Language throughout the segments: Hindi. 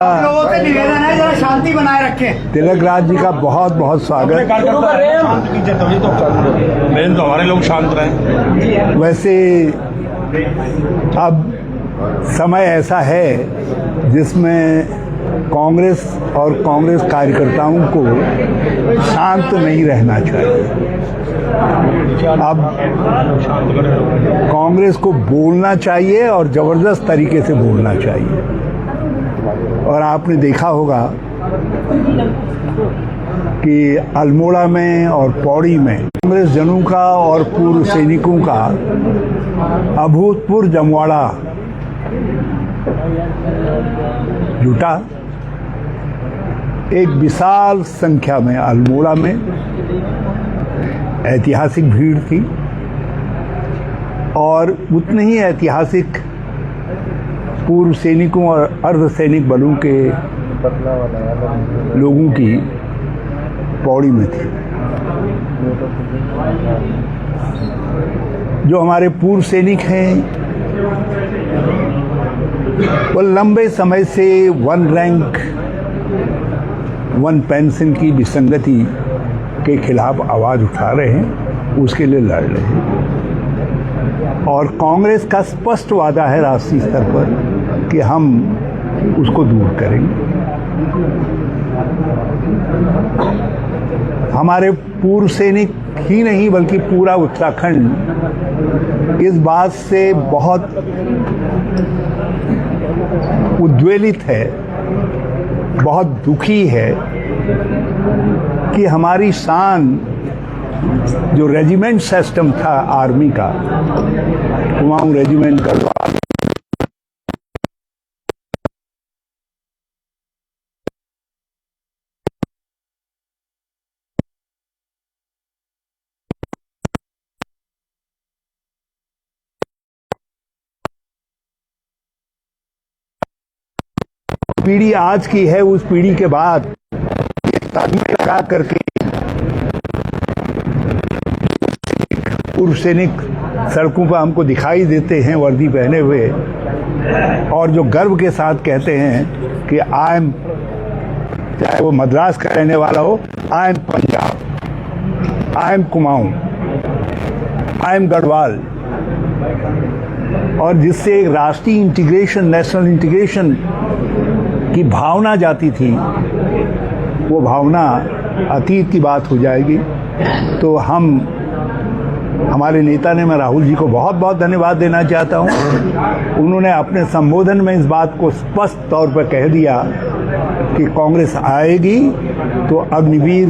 लोगों से निवेदन है जरा शांति बनाए रखें। तिलक राज जी का बहुत बहुत स्वागत। मेन तो हमारे लोग शांत रहे। वैसे अब समय ऐसा है जिसमें कांग्रेस और कांग्रेस कार्यकर्ताओं को शांत नहीं रहना चाहिए। अब कांग्रेस को बोलना चाहिए और जबरदस्त तरीके से बोलना चाहिए। और आपने देखा होगा कि अल्मोड़ा में और पौड़ी में कांग्रेस जनों का और पूर्व सैनिकों का अभूतपूर्व जमवाड़ा जुटा। एक विशाल संख्या में अल्मोड़ा में ऐतिहासिक भीड़ थी और उतनी ही ऐतिहासिक पूर्व सैनिकों और अर्ध सैनिक बलों के लोगों की पौड़ी में थी। जो हमारे पूर्व सैनिक हैं वो लंबे समय से वन रैंक वन पेंशन की विसंगति के खिलाफ आवाज उठा रहे हैं, उसके लिए लड़ रहे हैं। और कांग्रेस का स्पष्ट वादा है राष्ट्रीय स्तर पर कि हम उसको दूर करेंगे। हमारे पूर्व सैनिक ही नहीं बल्कि पूरा उत्तराखंड इस बात से बहुत उद्वेलित है, बहुत दुखी है कि हमारी शान जो रेजिमेंट सिस्टम था आर्मी का, कुमाऊं रेजिमेंट गढ़वाल, पीढ़ी आज की है, उस पीढ़ी के बाद लगा करके पूर्व सैनिक सड़कों पर हमको दिखाई देते हैं वर्दी पहने हुए, और जो गर्व के साथ कहते हैं कि आई एम, चाहे वो मद्रास का रहने वाला हो, I am Punjab, I am Kumaon, I am Garhwal, और जिससे एक राष्ट्रीय इंटीग्रेशन, नेशनल इंटीग्रेशन की भावना जाती थी, वो भावना अतीत की बात हो जाएगी। तो हमारे नेता ने, मैं राहुल जी को बहुत बहुत धन्यवाद देना चाहता हूँ। उन्होंने अपने संबोधन में इस बात को स्पष्ट तौर पर कह दिया कि कांग्रेस आएगी तो अग्निवीर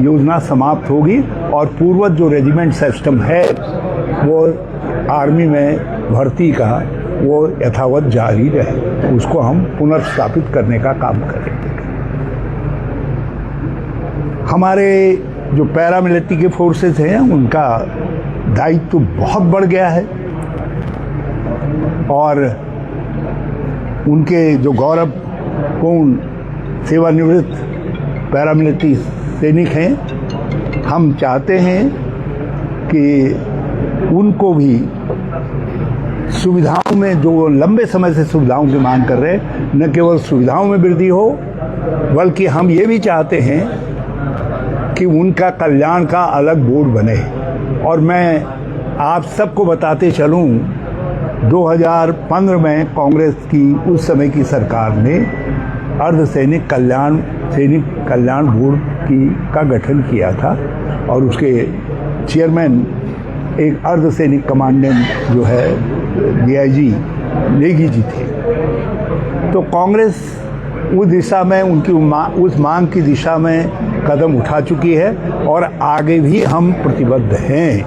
योजना समाप्त होगी और पूर्वज जो रेजिमेंट सिस्टम है वो आर्मी में भर्ती का वो यथावत जारी रहे, उसको हम पुनर्स्थापित करने का काम करेंगे। हमारे जो पैरामिलिट्री के फोर्सेस हैं उनका दायित्व तो बहुत बढ़ गया है और उनके जो गौरवपूर्ण सेवानिवृत्त पैरामिलिट्री सैनिक हैं, हम चाहते हैं कि उनको भी सुविधाओं में, जो लंबे समय से सुविधाओं की मांग कर रहे हैं, न केवल सुविधाओं में वृद्धि हो बल्कि हम ये भी चाहते हैं कि उनका कल्याण का अलग बोर्ड बने। और मैं आप सबको बताते चलूं, 2015 में कांग्रेस की उस समय की सरकार ने अर्ध सैनिक कल्याण बोर्ड का गठन किया था और उसके चेयरमैन एक अर्ध सैनिक कमांडेंट जो है डीआईजी नेगी जी थे। तो कांग्रेस उस दिशा में, उनकी उस मांग की दिशा में कदम उठा चुकी है और आगे भी हम प्रतिबद्ध हैं।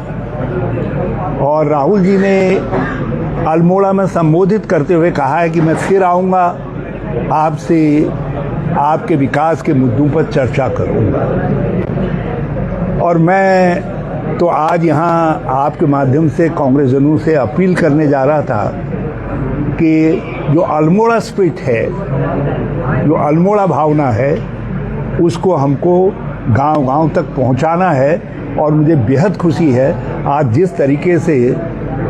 और राहुल जी ने अल्मोड़ा में संबोधित करते हुए कहा है कि मैं फिर आऊँगा, आपसे आपके विकास के मुद्दों पर चर्चा करूँगा। और मैं तो आज यहाँ आपके माध्यम से कांग्रेस जनों से अपील करने जा रहा था कि जो अल्मोड़ा स्पिरिट है, जो अल्मोड़ा भावना है, उसको हमको गांव-गांव तक पहुंचाना है। और मुझे बेहद खुशी है आज जिस तरीके से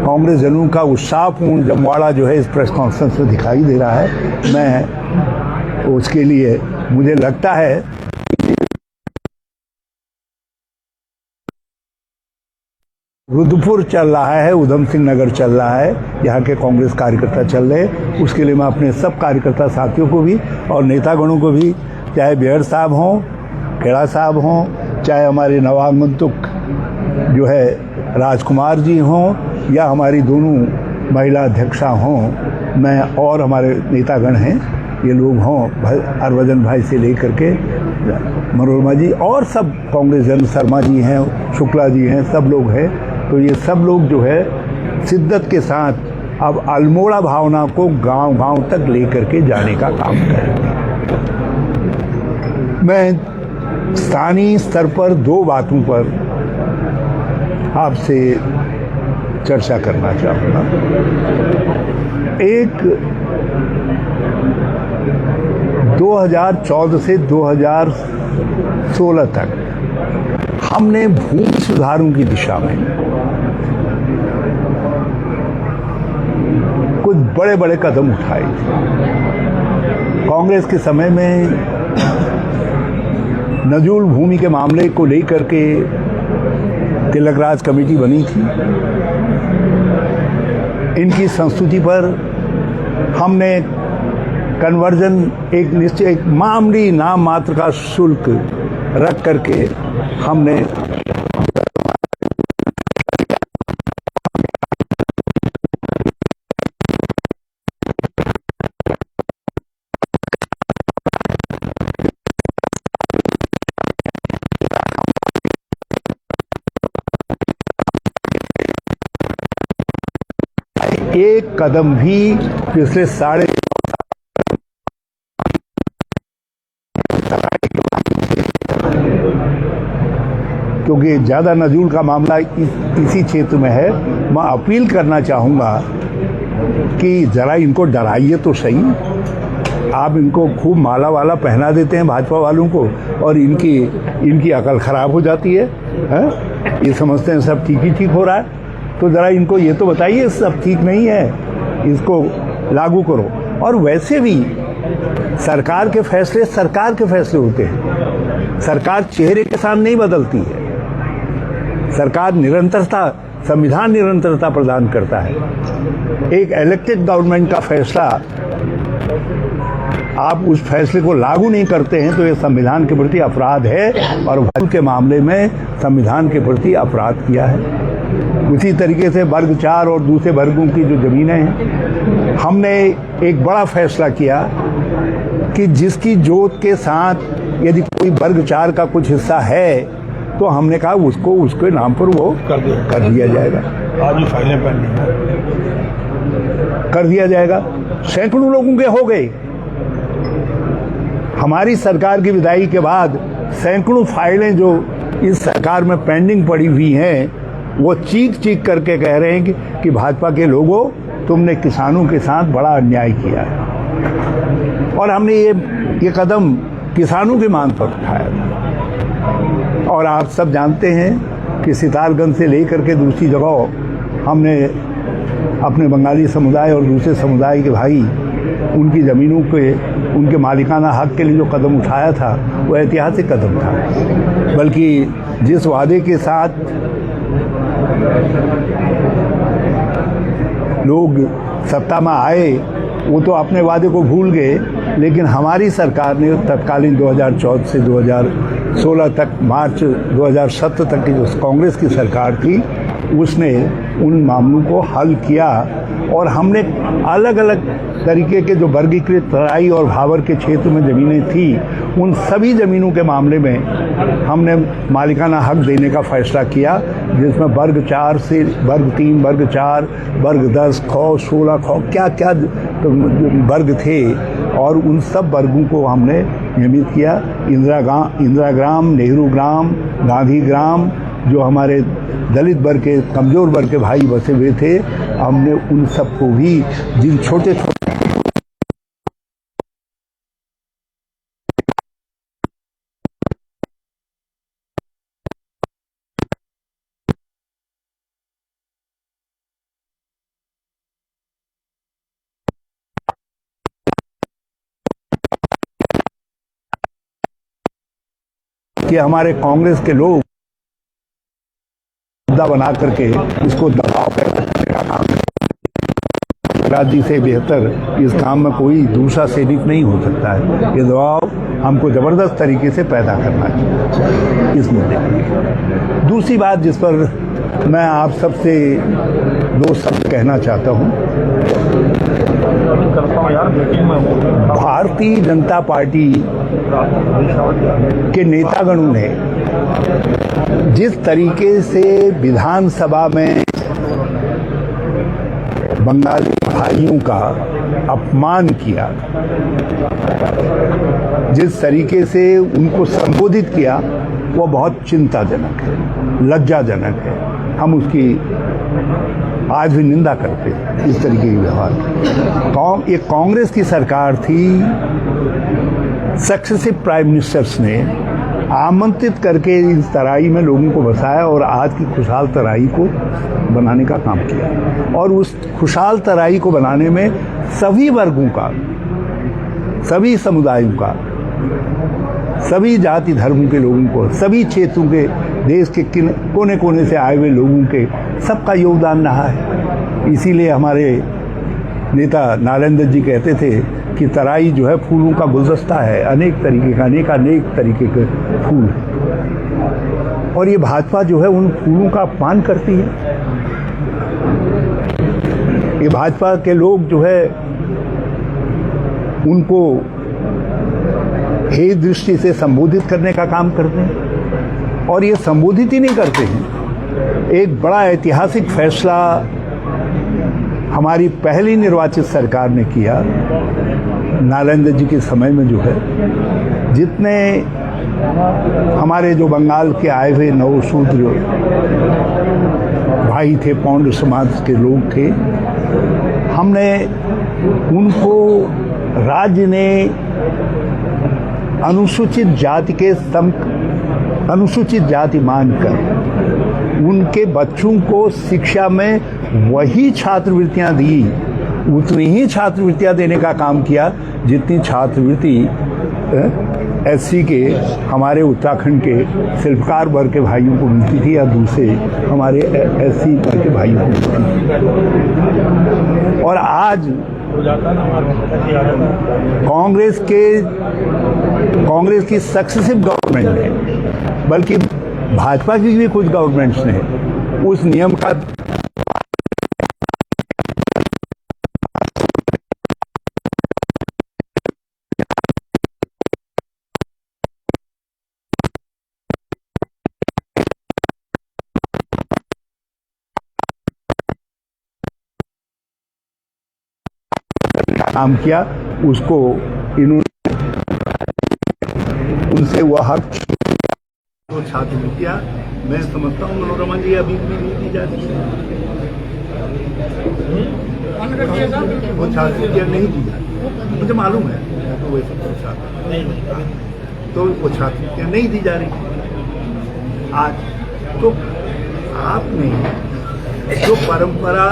कांग्रेस जनों का उत्साहपूर्ण जमवाड़ा जो है इस प्रेस कॉन्फ्रेंस में दिखाई दे रहा है। मैं उसके लिए मुझे लगता है रुद्रपुर चल रहा है, उधम सिंह नगर चल रहा है, यहाँ के कांग्रेस कार्यकर्ता चल रहे हैं। उसके लिए मैं अपने सब कार्यकर्ता साथियों को भी और नेतागणों को भी, चाहे बेहर साहब हों, खेड़ा साहब हों, चाहे हमारे नवागंतुक जो है राजकुमार जी हों, या हमारी दोनों महिला अध्यक्षा हों, मैं और हमारे नेतागण हैं, ये लोग हों, हरभजन भाई से लेकर के मनोरमा जी और सब कांग्रेस जन, शर्मा जी हैं, शुक्ला जी हैं, सब लोग हैं। तो ये सब लोग जो है शिद्दत के साथ अब अल्मोड़ा भावना को गांव-गांव तक लेकर के जाने का काम करेंगे। मैं स्थानीय स्तर पर दो बातों पर आपसे चर्चा करना चाहूँगा। एक, 2014 से 2016 तक हमने भूमि सुधारों की दिशा में कुछ बड़े बड़े कदम उठाए थे। कांग्रेस के समय में नजूल भूमि के मामले को लेकर के तिलकराज कमेटी बनी थी। इनकी संस्तुति पर हमने कन्वर्जन एक मामूली नाम मात्र का शुल्क रख करके हमने एक कदम भी पिछले साढ़े क्योंकि ज़्यादा नजूल का मामला इसी क्षेत्र में है, मैं अपील करना चाहूँगा कि ज़रा इनको डराइए तो सही। आप इनको खूब माला वाला पहना देते हैं भाजपा वालों को और इनकी अकल ख़राब हो जाती है, हैं? ये समझते हैं सब ठीक ही ठीक हो रहा है। तो ज़रा इनको ये तो बताइए सब ठीक नहीं है, इसको लागू करो। और वैसे भी सरकार के फैसले होते हैं। सरकार चेहरे के साथ नहीं बदलती है। सरकार निरंतरता, संविधान निरंतरता प्रदान करता है। एक इलेक्टेड गवर्नमेंट का फैसला आप उस फैसले को लागू नहीं करते हैं तो ये संविधान के प्रति अपराध है, और भूमि के मामले में संविधान के प्रति अपराध किया है। उसी तरीके से वर्ग 4 और दूसरे वर्गों की जो जमीनें हैं, हमने एक बड़ा फैसला किया कि जिसकी जोत के साथ यदि कोई वर्ग 4 का कुछ हिस्सा है तो हमने कहा उसके नाम पर वो कर दिया जाएगा। आज भी फाइलें पेंडिंग कर दिया जाएगा। सैकड़ों लोगों के हो गए। हमारी सरकार की विदाई के बाद सैकड़ों फाइलें जो इस सरकार में पेंडिंग पड़ी हुई हैं, वो चीख करके कह रहे हैं कि भाजपा के लोगों, तुमने किसानों के साथ बड़ा अन्याय किया है। और हमने ये कदम किसानों की मांग पर उठाया था। और आप सब जानते हैं कि सितारगंज से लेकर के दूसरी जगह हमने अपने बंगाली समुदाय और दूसरे समुदाय के भाई, उनकी ज़मीनों के, उनके मालिकाना हक के लिए जो कदम उठाया था वो ऐतिहासिक कदम था। बल्कि जिस वादे के साथ लोग सत्ता में आए वो तो अपने वादे को भूल गए, लेकिन हमारी सरकार ने तत्कालीन 2014 से 2016 तक, मार्च 2017 तक की जो कांग्रेस की सरकार थी, उसने उन मामलों को हल किया। और हमने अलग अलग तरीके के जो वर्गीकृत तराई और भावर के क्षेत्र में ज़मीनें थी, उन सभी ज़मीनों के मामले में हमने मालिकाना हक देने का फैसला किया, जिसमें वर्ग 4 से वर्ग 3, वर्ग 4, वर्ग 10, खौ, 16 खौ, क्या क्या वर्ग थे, और उन सब वर्गों को हमने नियमित किया। इंदिरा ग्राम, नेहरू ग्राम, गांधी ग्राम, जो हमारे दलित वर्ग के, कमज़ोर वर्ग के भाई बसे हुए थे, हमने उन सबको भी, जिन छोटे कि हमारे कांग्रेस के लोग मुद्दा बना करके इसको दबाव पैदा करने का काम राज्य से बेहतर इस काम में कोई दूसरा सैनिक नहीं हो सकता है। ये दबाव हमको जबरदस्त तरीके से पैदा करना चाहिए इस मुद्दे पर। दूसरी बात जिस पर मैं आप सबसे दो शब्द कहना चाहता हूं, भारतीय जनता पार्टी के नेतागणों ने जिस तरीके से विधानसभा में बंगाली भाइयों का अपमान किया, जिस तरीके से उनको संबोधित किया, वो बहुत चिंताजनक है, लज्जाजनक है। हम उसकी आज भी निंदा करते हैं इस तरीके के व्यवहार। एक कांग्रेस की सरकार थी, सक्सेसिव प्राइम मिनिस्टर्स ने आमंत्रित करके इस तराई में लोगों को बसाया और आज की खुशहाल तराई को बनाने का काम किया। और उस खुशहाल तराई को बनाने में सभी वर्गों का, सभी समुदायों का, सभी जाति धर्म के लोगों को, सभी क्षेत्रों के, देश के कोने कोने से आए हुए लोगों के सबका योगदान रहा है। इसीलिए हमारे नेता नारायण दत्त जी कहते थे कि तराई जो है फूलों का गुलदस्ता है, अनेक तरीके का, अनेक तरीके के फूल हैं। और ये भाजपा जो है उन फूलों का अपमान करती है। ये भाजपा के लोग जो है उनको हे दृष्टि से संबोधित करने का काम करते हैं। और ये संबोधित ही नहीं करते हैं। एक बड़ा ऐतिहासिक फैसला हमारी पहली निर्वाचित सरकार ने किया नारायण दत्त जी के समय में, जो है जितने हमारे जो बंगाल के आए हुए नवशूद्र भाई थे, पौंड समाज के लोग थे, हमने उनको राज्य ने अनुसूचित जाति मानकर उनके बच्चों को शिक्षा में वही छात्रवृत्तियां दी, उतनी ही छात्रवृत्तियां देने का काम किया जितनी छात्रवृत्ति एससी के, हमारे उत्तराखंड के शिल्पकार वर्ग के भाइयों को मिलती थी या दूसरे हमारे एससी वर्ग के भाइयों को मिलती थी। और आज कांग्रेस की सक्सेसिव गवर्नमेंट ने, बल्कि भाजपा की भी कुछ गवर्नमेंट्स ने उस नियम का काम किया, उसको इन्होंने उनसे वह हक जो छात्रवृत्तियां, मैं समझता हूँ मनोरमा जी अभी भी नहीं दी जा रही, वो छात्रवृत्तियां नहीं दी जा रही, मुझे मालूम है, तो वैसे तो वो छात्रवृत्तियां नहीं दी जा रही आज। तो आपने जो परंपरा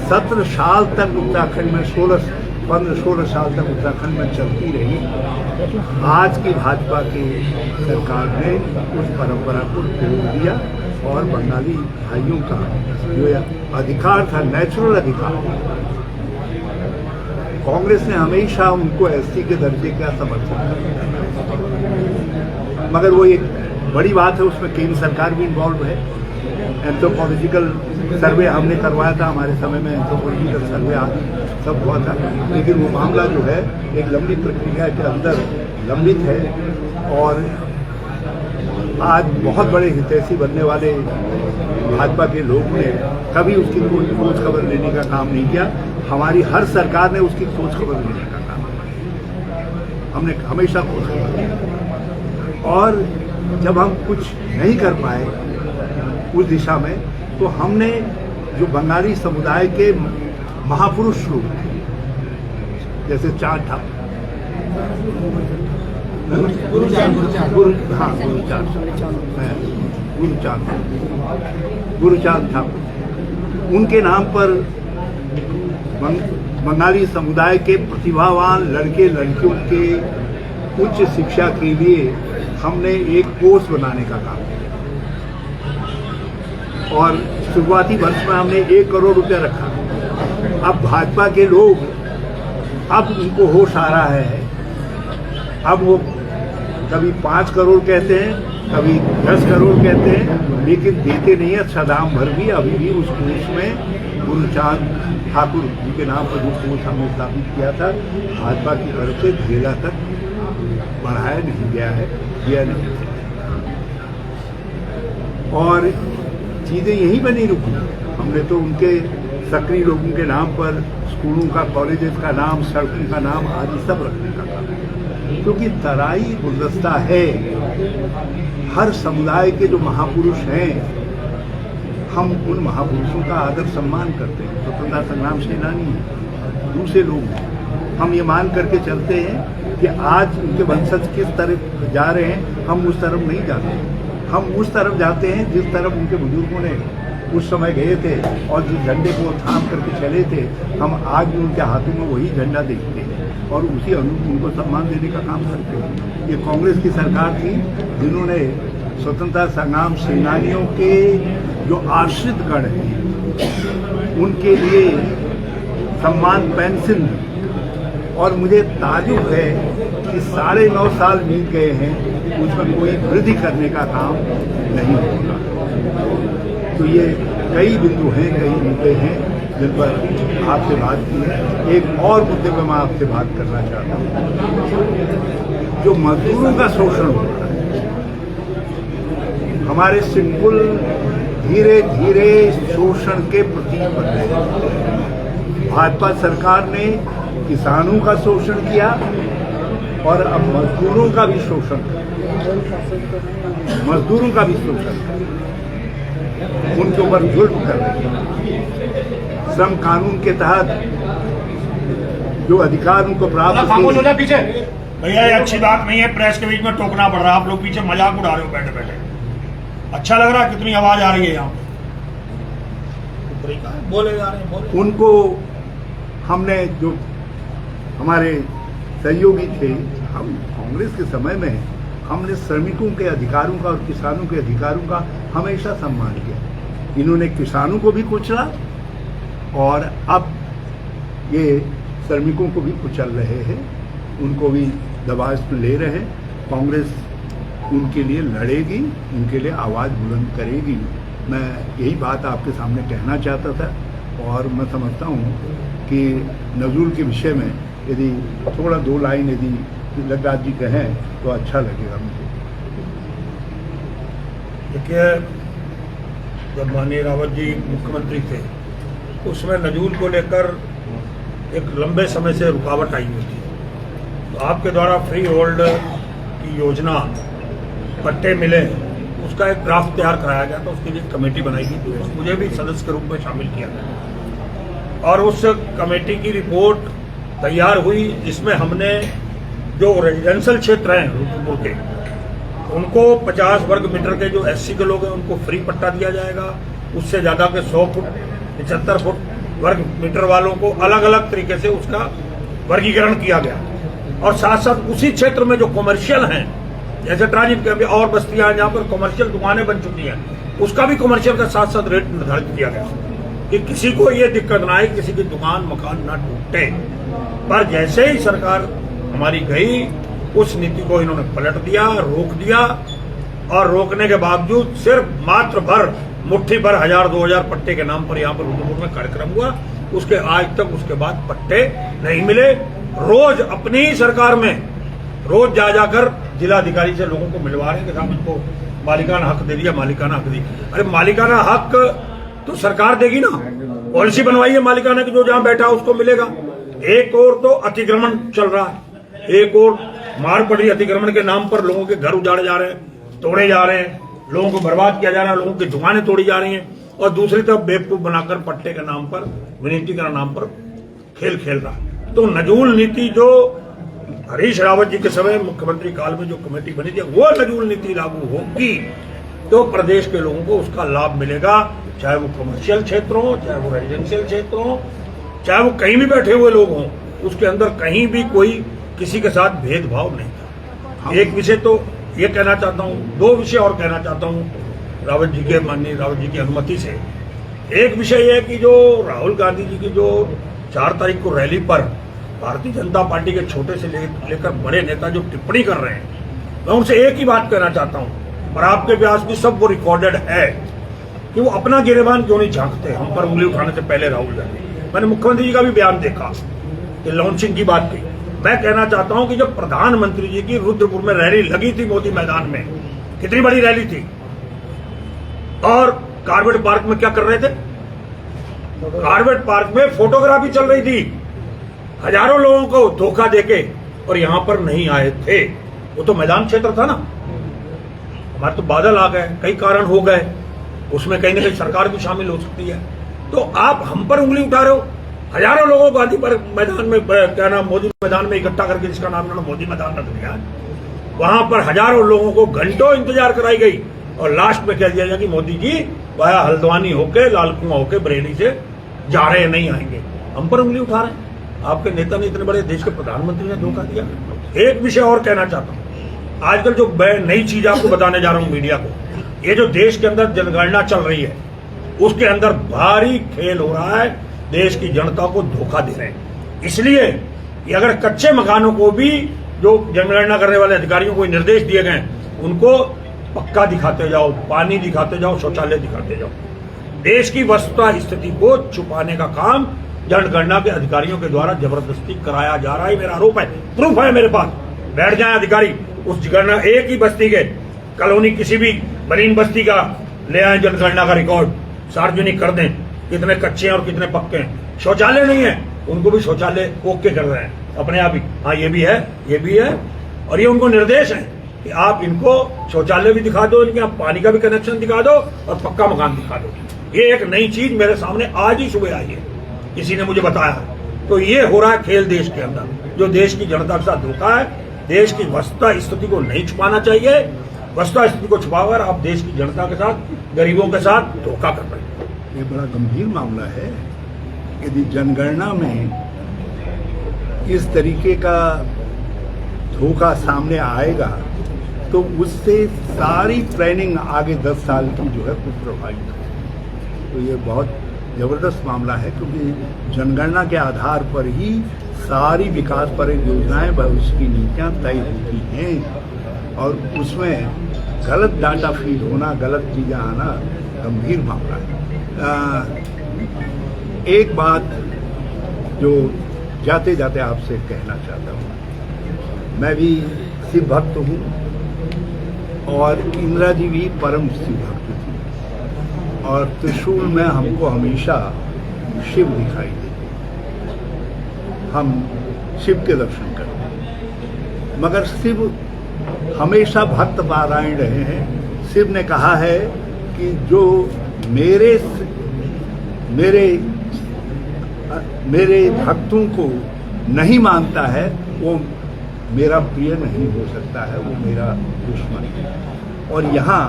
17 साल तक उत्तराखंड में 15-16 साल तक उत्तराखंड में चलती रही, आज की भाजपा की सरकार ने उस परंपरा को तोड़ दिया और बंगाली भाइयों का जो अधिकार था, नेचुरल अधिकार, कांग्रेस ने हमेशा उनको एससी के दर्जे का समर्थन किया। मगर वो एक बड़ी बात है, उसमें केंद्र सरकार भी इन्वॉल्व है। एंथ्रोपोलॉजिकल सर्वे हमने करवाया था, हमारे समय में एंथ्रोपोलॉजिकल सर्वे सब हुआ था, लेकिन वो मामला जो है एक लंबी प्रक्रिया के अंदर लंबित है। और आज बहुत बड़े हितैषी बनने वाले भाजपा के लोगों ने कभी उसकी कोई खोज खबर लेने का काम नहीं किया। हमारी हर सरकार ने उसकी खोज खबर लेने का काम किया, हमने हमेशा खोज खबर ली। और जब हम कुछ नहीं कर पाए उस दिशा में, तो हमने जो बंगाली समुदाय के महापुरुष लोग जैसे चार ठाकुर, गुरुचांद ठाकुर, उनके नाम पर बंगाली समुदाय के प्रतिभावान लड़के लड़कियों के उच्च शिक्षा के लिए हमने एक कोर्स बनाने का काम किया और शुरुआती वर्ष में हमने 1 करोड़ रुपया रखा। अब भाजपा के लोग, अब उनको होश आ रहा है, अब वो कभी 5 करोड़ कहते हैं, कभी 10 करोड़ कहते हैं, लेकिन देते नहीं है। सदाम भर भी अभी भी उस कोर्स में गुरुचांद ठाकुर जी के नाम पर जो कोर्स हमने स्थापित किया था, भाजपा की तरफ से जिला तक बढ़ाया नहीं गया है, दिया नहीं। और चीज़ें यहीं पर नहीं रुकी। हमने तो उनके सक्रिय लोगों के नाम पर स्कूलों का, कॉलेजेस का नाम, सड़कों का नाम आदि सब रखने का काम, क्योंकि तराई गुलदस्ता है। हर समुदाय के जो महापुरुष हैं, हम उन महापुरुषों का आदर सम्मान करते हैं। स्वतंत्रता संग्राम सेनानी हैं, दूसरे लोग हैं। हम ये मान करके चलते हैं कि आज उनके वंशज किस तरफ जा रहे हैं, हम उस तरफ नहीं जाते। हम उस तरफ जाते हैं जिस तरफ उनके बुजुर्गों ने उस समय गए थे और जिस झंडे को थाम करके चले थे, हम आज भी उनके हाथों में वही झंडा देखते हैं और उसी अनुरूप उनको सम्मान देने का काम करते हैं। ये कांग्रेस की सरकार थी जिन्होंने स्वतंत्रता संग्राम सेनानियों के जो आश्रित गण हैं उनके लिए सम्मान पेंशन, और मुझे ताजुब है कि 9.5 साल बीत गए हैं, उसमें कोई वृद्धि करने का काम नहीं होगा। तो ये कई बिंदु हैं, कई मुद्दे हैं जिन पर आपसे बात की है। एक और मुद्दे पर मैं आपसे बात करना चाहता हूँ, जो मजदूरों का शोषण हो रहा है। हमारे सिंबल धीरे धीरे शोषण के प्रतीक बन रहे हैं। भाजपा सरकार ने किसानों का शोषण किया और अब मजदूरों का भी शोषण कर, मजदूरों का भी शोषण कर, उनके ऊपर जुल्म कर रहे हैं। श्रम कानून के तहत जो अधिकार उनको प्राप्त हो पीछे भैया, ये अच्छी बात नहीं है। प्रेस के बीच में टोकना पड़ रहा है, आप लोग पीछे मजाक उड़ा रहे हो बैठे बैठे। अच्छा लग रहा है कितनी आवाज आ रही है यहाँ पे, बोले जा रहे हैं, बोले। उनको हमने, जो हमारे सहयोगी थे, हम कांग्रेस के समय में हमने श्रमिकों के अधिकारों का और किसानों के अधिकारों का हमेशा सम्मान किया। इन्होंने किसानों को भी कुचला और अब ये श्रमिकों को भी कुचल रहे हैं, उनको भी दबाव में ले रहे हैं। कांग्रेस उनके लिए लड़ेगी, उनके लिए आवाज़ बुलंद करेगी। मैं यही बात आपके सामने कहना चाहता था और मैं समझता हूँ कि नजूल के विषय में यदि थोड़ा 2 लाइन यदि लग्गाज जी कहें तो अच्छा लगेगा मुझे। देखिए, जब माननीय रावत जी मुख्यमंत्री थे, उसमें नजूल को लेकर एक लंबे समय से रुकावट आई हुई थी। तो आपके द्वारा फ्री होल्ड की योजना, पट्टे मिले, उसका एक ड्राफ्ट तैयार कराया गया था। उसके लिए कमेटी बनाई गई थी, मुझे भी सदस्य के रूप में शामिल किया गया और उस कमेटी की रिपोर्ट तैयार हुई, जिसमें हमने जो रेजिडेंशियल क्षेत्र हैं रुद्रपुर के, उनको 50 वर्ग मीटर के जो एससी के लोग हैं उनको फ्री पट्टा दिया जाएगा। उससे ज्यादा के 100 फुट, 75 फुट वर्ग मीटर वालों को अलग अलग तरीके से उसका वर्गीकरण किया गया। और साथ साथ उसी क्षेत्र में जो कमर्शियल हैं, जैसे ट्रांजिट के और बस्तियां जहाँ पर कमर्शियल दुकानें बन चुकी हैं, उसका भी कमर्शियल का साथ साथ रेट निर्धारित किया गया कि किसी को ये दिक्कत ना आए, किसी की दुकान मकान ना टूटे। पर जैसे ही सरकार हमारी गई, उस नीति को इन्होंने पलट दिया, रोक दिया। और रोकने के बावजूद सिर्फ मात्र भर मुट्ठी भर 1000-2000 पट्टे के नाम पर यहाँ पर रुद्रपुर में कार्यक्रम हुआ। उसके आज तक उसके बाद पट्टे नहीं मिले। रोज अपनी ही सरकार में रोज जा जाकर जिलाधिकारी से लोगों को मिलवा रहे हैं कि साहब इनको मालिकाना हक दे दिया, मालिकाना हक दी। अरे मालिकाना हक तो सरकार देगी ना, पॉलिसी बनवाई है मालिकाना की, जो जहां बैठा उसको मिलेगा। एक और तो अतिक्रमण चल रहा है, एक और मार पड़ रही अतिक्रमण के नाम पर, लोगों के घर उजाड़े जा रहे हैं, तोड़े जा रहे हैं, लोगों को बर्बाद किया जा रहा है, लोगों की दुकानें तोड़ी जा रही हैं। और दूसरी तरफ बेवकूफ बनाकर पट्टे के नाम पर, विनिमयीकरण नाम पर खेल खेल रहा है। तो नजूल नीति जो हरीश रावत जी के समय मुख्यमंत्री काल में जो कमेटी बनी थी, वो नजूल नीति लागू होगी तो प्रदेश के लोगों को उसका लाभ मिलेगा, चाहे वो कमर्शियल क्षेत्र हो, चाहे वो रेजिडेंशियल क्षेत्र हो, चाहे वो कहीं भी बैठे हुए लोग हों। उसके अंदर कहीं भी कोई किसी के साथ भेदभाव नहीं था। एक विषय तो ये कहना चाहता हूँ, दो विषय और कहना चाहता हूँ रावत जी के, माननीय रावत जी की अनुमति से। एक विषय यह है कि जो राहुल गांधी जी की जो 4 तारीख को रैली पर भारतीय जनता पार्टी के छोटे से लेकर बड़े नेता जो टिप्पणी कर रहे हैं, मैं उनसे एक ही बात कहना चाहता हूँ, और आपके व्यास भी सब वो रिकॉर्डेड है कि वो अपना गिरेबान क्यों नहीं झांकते हम पर उंगली उठाने से पहले। राहुल गांधी, मैंने मुख्यमंत्री जी का भी बयान देखा कि लॉन्चिंग की बात की। मैं कहना चाहता हूं कि जब प्रधानमंत्री जी की रुद्रपुर में रैली लगी थी मोदी मैदान में, कितनी बड़ी रैली थी, और कार्बेट पार्क में क्या कर रहे थे? कार्बेट पार्क में फोटोग्राफी चल रही थी, हजारों लोगों को धोखा देके, और यहां पर नहीं आए थे। वो तो मैदान क्षेत्र था ना। हमारे तो बादल आ गए, कई कारण हो गए, उसमें कहीं ना कहीं सरकार भी शामिल हो सकती है। तो आप हम पर उंगली उठा रहे हो। हजारों लोगों को गांधी पर मैदान में, क्या नाम, मोदी मैदान में इकट्ठा करके, जिसका नाम इन्होंने मोदी मैदान रख दिया, वहां पर हजारों लोगों को घंटों इंतजार कराई गई, और लास्ट में कह दिया गया कि मोदी जी वह हल्द्वानी होके, लाल कुआं होके, बरेली से जा रहे, नहीं आएंगे। हम पर उंगली उठा रहे हैं। आपके नेता ने, इतने बड़े देश के प्रधानमंत्री ने धोखा दिया। एक विषय और कहना चाहता हूं, आजकल जो नई चीज आपको बताने जा रहा हूं मीडिया को, ये जो देश के अंदर जनगणना चल रही है, उसके अंदर भारी खेल हो रहा है, देश की जनता को धोखा दे रहे हैं। इसलिए कि अगर कच्चे मकानों को भी जो जनगणना करने वाले अधिकारियों को निर्देश दिए गए, उनको पक्का दिखाते जाओ, पानी दिखाते जाओ, शौचालय दिखाते जाओ। देश की वस्तुतः स्थिति को छुपाने का काम जनगणना के अधिकारियों के द्वारा जबरदस्ती कराया जा रहा है। मेरा आरोप है, प्रूफ है मेरे पास। बैठ जाए अधिकारी, उस जनगणना एक ही बस्ती के, कॉलोनी किसी भी मरीन बस्ती का ले आए, जनगणना का रिकॉर्ड सार्वजनिक कर दें, कितने कच्चे हैं और कितने पक्के हैं। शौचालय नहीं है, उनको भी शौचालय ओके कर रहे हैं अपने आप ही। हाँ, ये भी है, ये भी है, और ये उनको निर्देश है कि आप इनको शौचालय भी दिखा दो, इनके पानी का भी कनेक्शन दिखा दो, और पक्का मकान दिखा दो। ये एक नई चीज मेरे सामने आज ही सुबह आई है, किसी ने मुझे बताया। तो ये हो रहा है खेल देश के अंदर, जो देश की जनता के साथ धोखा है। देश की वस्तुतः स्थिति को नहीं छुपाना चाहिए। वस्तुतः स्थिति को छुपाकर आप देश की जनता के साथ, गरीबों के साथ धोखा कर रहे हैं। ये बड़ा गंभीर मामला है। यदि जनगणना में इस तरीके का धोखा सामने आएगा, तो उससे सारी प्लानिंग आगे 10 साल की जो है वो प्रभावित होगी। तो ये बहुत जबरदस्त मामला है, क्योंकि जनगणना के आधार पर ही सारी विकास पर योजनाएं, भविष्य की नीतियां तय होती हैं, और उसमें गलत डाटा फीड होना, गलत चीजें आना गंभीर मामला है। एक बात जो जाते जाते आपसे कहना चाहता हूँ, मैं भी शिव भक्त हूँ, और इंदिरा जी भी परम शिव भक्त थी, और त्रिशूल में हमको हमेशा शिव दिखाई देते, हम शिव के दर्शन करते हैं। मगर शिव हमेशा भक्त पारायण रहे हैं। शिव ने कहा है कि जो मेरे भक्तों को नहीं मानता है, वो मेरा प्रिय नहीं हो सकता है, वो मेरा दुश्मन है। और यहाँ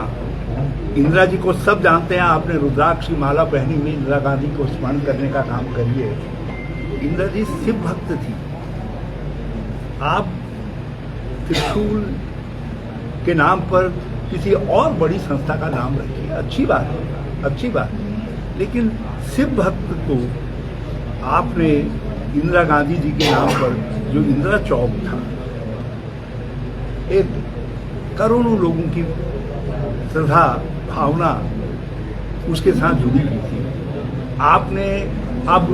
इंदिरा जी को सब जानते हैं। आपने रुद्राक्ष की माला पहनी हुई इंदिरा गांधी को स्मरण करने का काम करिए। इंदिरा जी शिव भक्त थी। आप त्रिशूल के नाम पर किसी और बड़ी संस्था का नाम रखिए, अच्छी बात है, अच्छी बात है। लेकिन शिव भक्त को आपने इंदिरा गांधी जी के नाम पर, जो इंदिरा चौक था, एक करोड़ों लोगों की श्रद्धा भावना उसके साथ जुड़ी हुई थी। आपने अब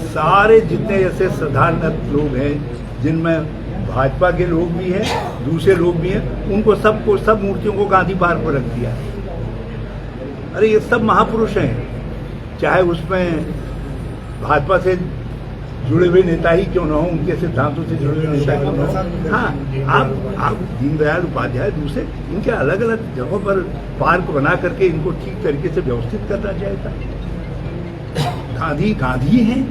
सारे जितने ऐसे श्रद्धानत लोग हैं, जिनमें भाजपा के लोग भी हैं, दूसरे लोग भी हैं, उनको सबको, सब मूर्तियों को गांधी पार्क पर रख दिया। अरे ये सब महापुरुष हैं, चाहे उसमें भाजपा से जुड़े हुए नेता ही क्यों न हो, उनके सिद्धांतों से जुड़े हुए नेता क्यों न हो। हाँ, आप दीनदयाल उपाध्याय, दूसरे इनके अलग अलग जगहों पर पार्क बना करके इनको ठीक तरीके से व्यवस्थित करना चाहिए था। गांधी गांधी हैं,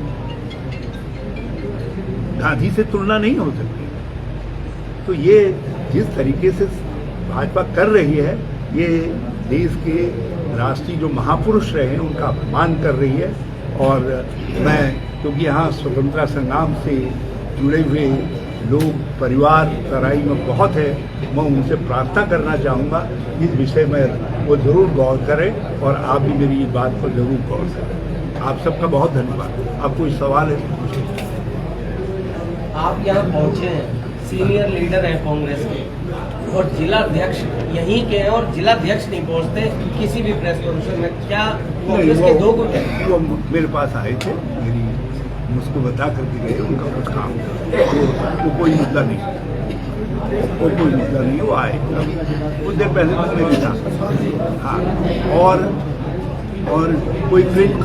गांधी से तुलना नहीं हो सकती। तो ये जिस तरीके से भाजपा कर रही है, ये देश के राष्ट्रीय जो महापुरुष रहे हैं उनका अपमान कर रही है। और मैं, क्योंकि यहाँ स्वतंत्रता संग्राम से जुड़े हुए लोग परिवार तराई में बहुत है, मैं उनसे प्रार्थना करना चाहूँगा इस विषय में वो ज़रूर गौर करें और आप भी मेरी इस बात पर ज़रूर गौर करें। आप सबका बहुत धन्यवाद। आप कोई सवाल है? आप यहाँ पहुँचे हैं, सीनियर लीडर हैं कांग्रेस के, और जिला अध्यक्ष यहीं के हैं और जिला अध्यक्ष नहीं पहुँचते किसी भी प्रेस कॉन्फ्रेंस में, क्या कांग्रेस के दो गुट हैं? वो मेरे पास आए थे, मुझको बता करके गए उनका कुछ काम था, वो कोई मुद्दा नहीं, वो कोई मुद्दा नहीं, वो आए कुछ देर पहले तो मेरे साथ। हाँ, और कोई प्रिंट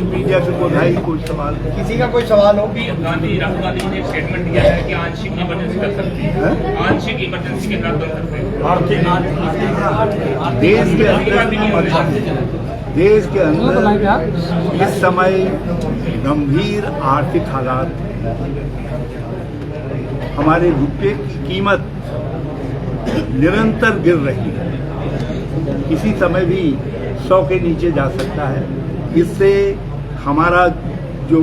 मीडिया के बधाई कोई सवाल, किसी का कोई सवाल हो? राहुल गांधी ने एक स्टेटमेंट दिया है कि आंशिक इमरजेंसी कर सकते हैं, आंशिक इमरजेंसी के तहत कर सकते हैं। देश के अंदर इस समय गंभीर आर्थिक हालात, हमारे रुपये की कीमत निरंतर गिर रही है, किसी समय भी 100 के नीचे जा सकता है। इससे हमारा जो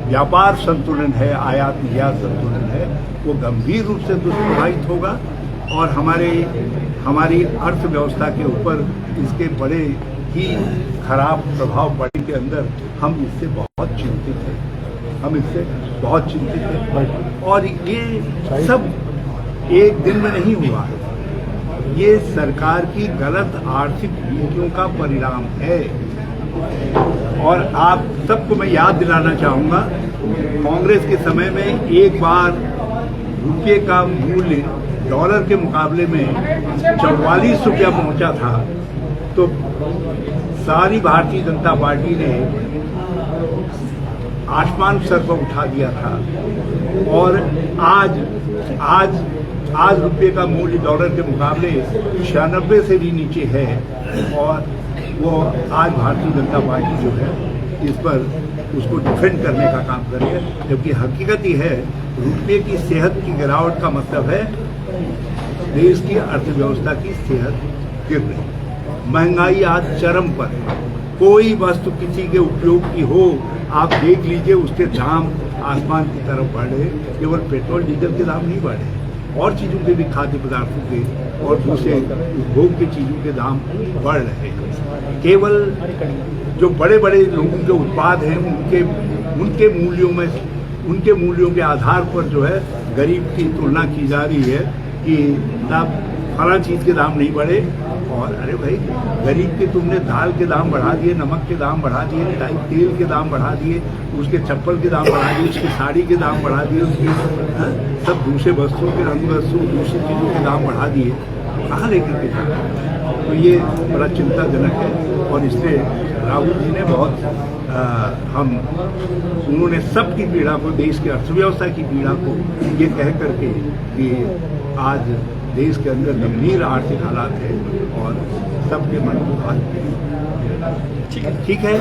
व्यापार संतुलन है, आयात निर्यात संतुलन है, वो गंभीर रूप से दुष्प्रभावित होगा और हमारी अर्थव्यवस्था के ऊपर इसके बड़े ही खराब प्रभाव पड़ने के अंदर हम इससे बहुत चिंतित हैं, और ये सब एक दिन में नहीं हुआ है, ये सरकार की गलत आर्थिक नीतियों का परिणाम है। और आप सबको मैं याद दिलाना चाहूँगा, कांग्रेस के समय में एक बार रुपये का मूल्य डॉलर के मुकाबले में 44 रुपया पहुँचा था, तो सारी भारतीय जनता पार्टी ने आसमान सर पर उठा दिया था। और आज रुपये का मूल्य डॉलर के मुकाबले 96 से भी नीचे है, और वो आज भारतीय जनता पार्टी जो है इस पर उसको डिफेंड करने का काम कर रही है, जबकि हकीकत ही है रुपये की सेहत की गिरावट का मतलब है देश की अर्थव्यवस्था की सेहत गिर रही। महंगाई आज चरम पर है, कोई वस्तु किसी के उपयोग की हो, आप देख लीजिए उसके दाम आसमान की तरफ बढ़ रहे। केवल पेट्रोल डीजल के दाम नहीं बढ़े, और चीज़ों के भी, खाद्य पदार्थों के और दूसरे उपभोग की चीज़ों के दाम बढ़ रहे हैं। केवल जो बड़े बड़े लोगों के उत्पाद हैं उनके मूल्यों के आधार पर जो है गरीब की तुलना की जा रही है कि तब फला चीज़ के दाम नहीं बढ़े। और अरे भाई, गरीब के तुमने दाल के दाम बढ़ा दिए, नमक के दाम बढ़ा दिए, तेल के दाम बढ़ा दिए, उसके चप्पल के दाम बढ़ा दिए, उसकी साड़ी के दाम बढ़ा दिए, उसके सब दूसरे वस्तुओं के रंग वस्तु दूसरी चीज़ों के दाम बढ़ा दिए, कहाँ लेकर के जाए? तो ये बड़ा चिंताजनक है। और इसलिए राहुल जी ने उन्होंने सबकी पीड़ा को, देश की अर्थव्यवस्था की पीड़ा को ये कह करके कि आज देश के अंदर गंभीर आर्थिक हालात है और सबके मन को बात ठीक है।